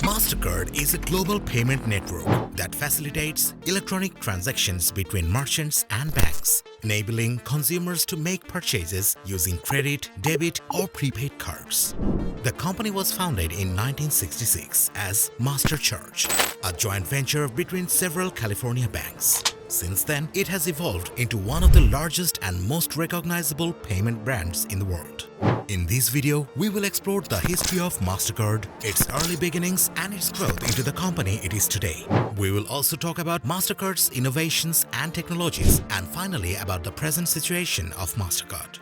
Mastercard is a global payment network that facilitates electronic transactions between merchants and banks, enabling consumers to make purchases using credit, debit, or prepaid cards. The company was founded in 1966 as Mastercard, a joint venture between several California banks. Since then, it has evolved into one of the largest and most recognizable payment brands in the world. In this video, we will explore the history of Mastercard, its early beginnings, and its growth into the company it is today. We will also talk about Mastercard's innovations and technologies, and finally about the present situation of Mastercard.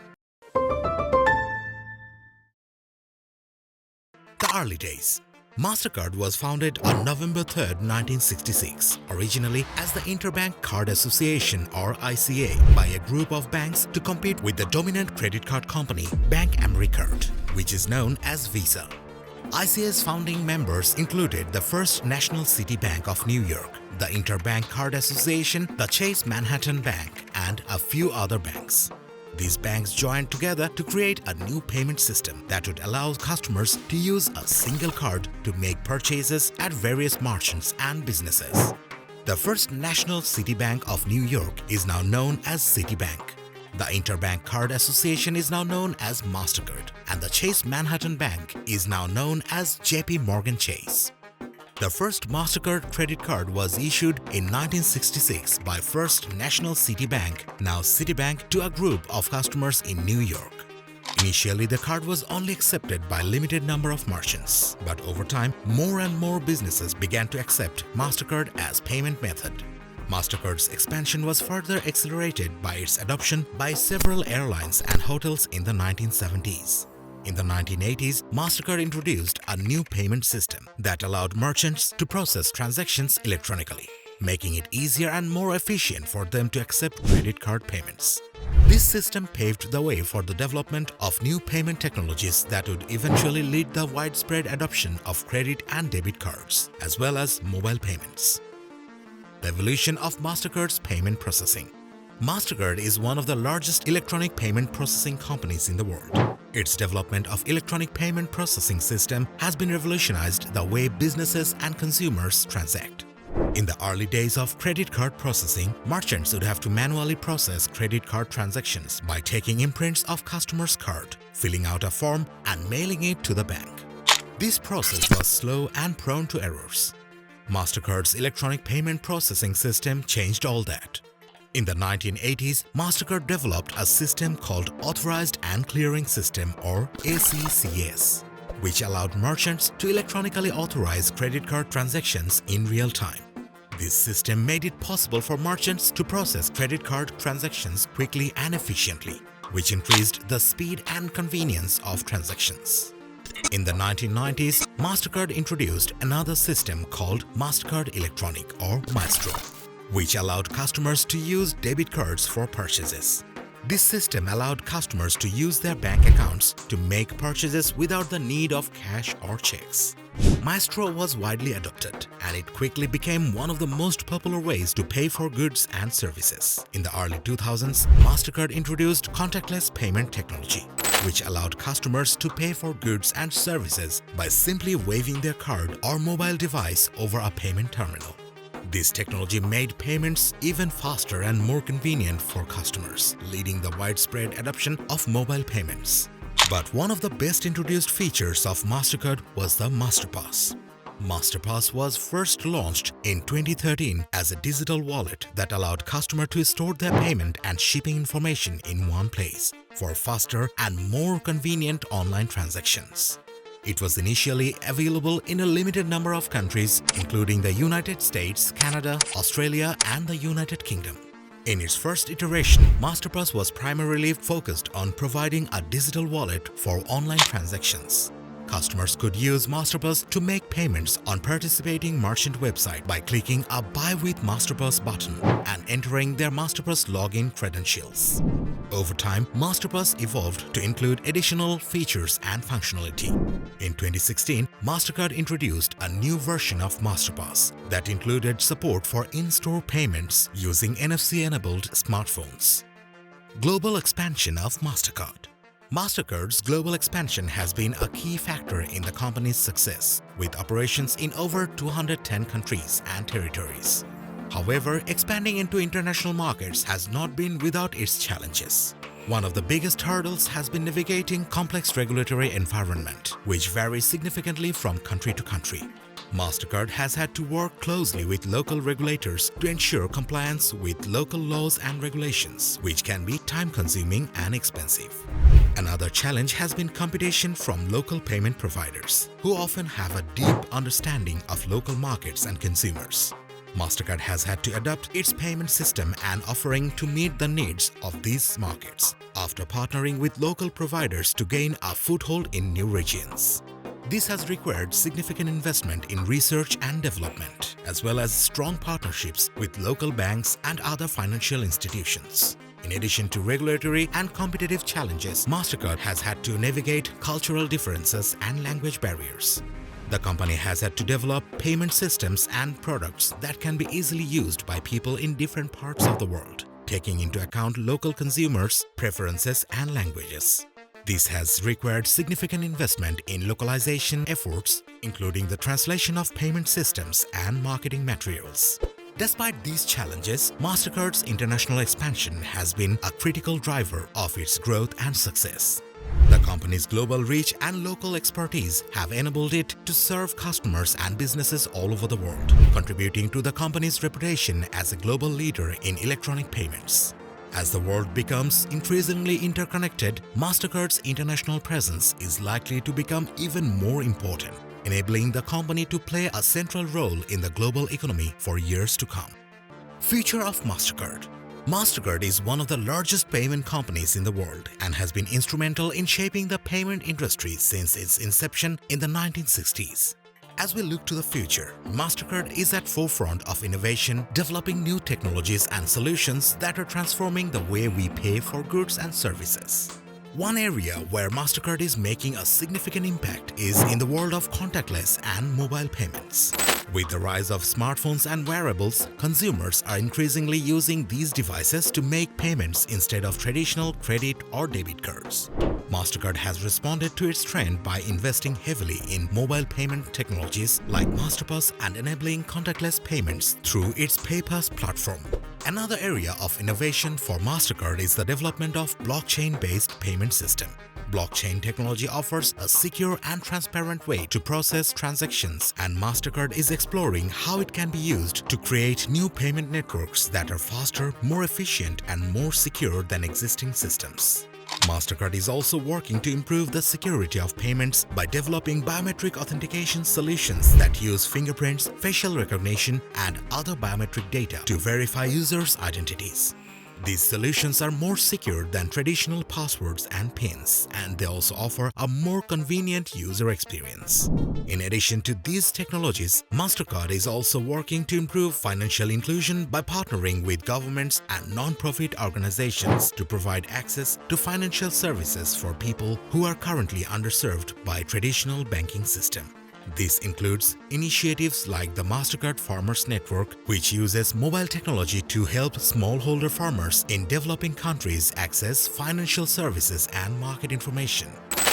The early days. Mastercard was founded on November 3, 1966, originally as the Interbank Card Association or ICA by a group of banks to compete with the dominant credit card company BankAmericard, which is known as Visa. ICA's founding members included the First National City Bank of New York, the Interbank Card Association, the Chase Manhattan Bank, and a few other banks. These banks joined together to create a new payment system that would allow customers to use a single card to make purchases at various merchants and businesses. The First National City Bank of New York is now known as Citibank. The Interbank Card Association is now known as Mastercard, and the Chase Manhattan Bank is now known as JP Morgan Chase. The first Mastercard credit card was issued in 1966 by First National City Bank, now Citibank, to a group of customers in New York. Initially, the card was only accepted by a limited number of merchants, but over time, more and more businesses began to accept Mastercard as payment method. Mastercard's expansion was further accelerated by its adoption by several airlines and hotels in the 1970s. In the 1980s, Mastercard introduced a new payment system that allowed merchants to process transactions electronically, making it easier and more efficient for them to accept credit card payments. This system paved the way for the development of new payment technologies that would eventually lead the widespread adoption of credit and debit cards, as well as mobile payments. The evolution of Mastercard's payment processing. Mastercard is one of the largest electronic payment processing companies in the world. Its development of electronic payment processing system has been revolutionized the way businesses and consumers transact. In the early days of credit card processing, merchants would have to manually process credit card transactions by taking imprints of customers' card, filling out a form, and mailing it to the bank. This process was slow and prone to errors. Mastercard's electronic payment processing system changed all that. In the 1980s, Mastercard developed a system called Authorized and Clearing System or ACCS, which allowed merchants to electronically authorize credit card transactions in real time. This system made it possible for merchants to process credit card transactions quickly and efficiently, which increased the speed and convenience of transactions. In the 1990s, Mastercard introduced another system called Mastercard Electronic or Maestro, which allowed customers to use debit cards for purchases. This system allowed customers to use their bank accounts to make purchases without the need of cash or checks. Maestro was widely adopted, and it quickly became one of the most popular ways to pay for goods and services. In the early 2000s, Mastercard introduced contactless payment technology, which allowed customers to pay for goods and services by simply waving their card or mobile device over a payment terminal. This technology made payments even faster and more convenient for customers, leading the widespread adoption of mobile payments. But one of the best introduced features of Mastercard was the MasterPass. MasterPass was first launched in 2013 as a digital wallet that allowed customers to store their payment and shipping information in one place for faster and more convenient online transactions. It was initially available in a limited number of countries, including the United States, Canada, Australia, and the United Kingdom. In its first iteration, MasterPass was primarily focused on providing a digital wallet for online transactions. Customers could use Masterpass to make payments on participating merchant website by clicking a Buy with Masterpass button and entering their Masterpass login credentials. Over time, Masterpass evolved to include additional features and functionality. In 2016, Mastercard introduced a new version of Masterpass that included support for in-store payments using NFC-enabled smartphones. Global expansion of Mastercard. Mastercard's global expansion has been a key factor in the company's success, with operations in over 210 countries and territories. However, expanding into international markets has not been without its challenges. One of the biggest hurdles has been navigating complex regulatory environment, which varies significantly from country to country. Mastercard has had to work closely with local regulators to ensure compliance with local laws and regulations, which can be time-consuming and expensive. Another challenge has been competition from local payment providers, who often have a deep understanding of local markets and consumers. Mastercard has had to adapt its payment system and offering to meet the needs of these markets, after partnering with local providers to gain a foothold in new regions. This has required significant investment in research and development, as well as strong partnerships with local banks and other financial institutions. In addition to regulatory and competitive challenges, Mastercard has had to navigate cultural differences and language barriers. The company has had to develop payment systems and products that can be easily used by people in different parts of the world, taking into account local consumers' preferences and languages. This has required significant investment in localization efforts, including the translation of payment systems and marketing materials. Despite these challenges, Mastercard's international expansion has been a critical driver of its growth and success. The company's global reach and local expertise have enabled it to serve customers and businesses all over the world, contributing to the company's reputation as a global leader in electronic payments. As the world becomes increasingly interconnected, Mastercard's international presence is likely to become even more important, enabling the company to play a central role in the global economy for years to come. Future of Mastercard. Mastercard is one of the largest payment companies in the world and has been instrumental in shaping the payment industry since its inception in the 1960s. As we look to the future, Mastercard is at forefront of innovation, developing new technologies and solutions that are transforming the way we pay for goods and services. One area where Mastercard is making a significant impact is in the world of contactless and mobile payments. With the rise of smartphones and wearables, consumers are increasingly using these devices to make payments instead of traditional credit or debit cards. Mastercard has responded to its trend by investing heavily in mobile payment technologies like Masterpass and enabling contactless payments through its PayPass platform. Another area of innovation for Mastercard is the development of blockchain-based payment system. Blockchain technology offers a secure and transparent way to process transactions, and Mastercard is exploring how it can be used to create new payment networks that are faster, more efficient, and more secure than existing systems. Mastercard is also working to improve the security of payments by developing biometric authentication solutions that use fingerprints, facial recognition, and other biometric data to verify users' identities. These solutions are more secure than traditional passwords and PINs, and they also offer a more convenient user experience. In addition to these technologies, Mastercard is also working to improve financial inclusion by partnering with governments and non-profit organizations to provide access to financial services for people who are currently underserved by traditional banking system. This includes initiatives like the Mastercard Farmers Network, which uses mobile technology to help smallholder farmers in developing countries access financial services and market information.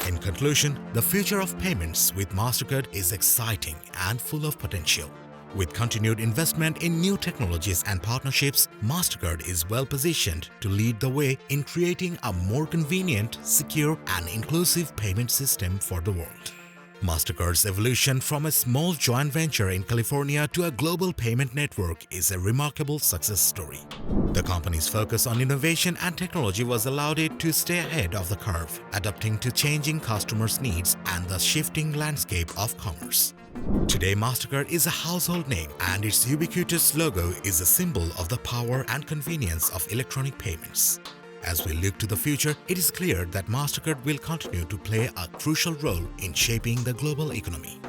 In conclusion, the future of payments with Mastercard is exciting and full of potential. With continued investment in new technologies and partnerships, Mastercard is well positioned to lead the way in creating a more convenient, secure, and inclusive payment system for the world. Mastercard's evolution from a small joint venture in California to a global payment network is a remarkable success story. The company's focus on innovation and technology was allowed it to stay ahead of the curve, adapting to changing customers' needs and the shifting landscape of commerce. Today, Mastercard is a household name, and its ubiquitous logo is a symbol of the power and convenience of electronic payments. As we look to the future, it is clear that Mastercard will continue to play a crucial role in shaping the global economy.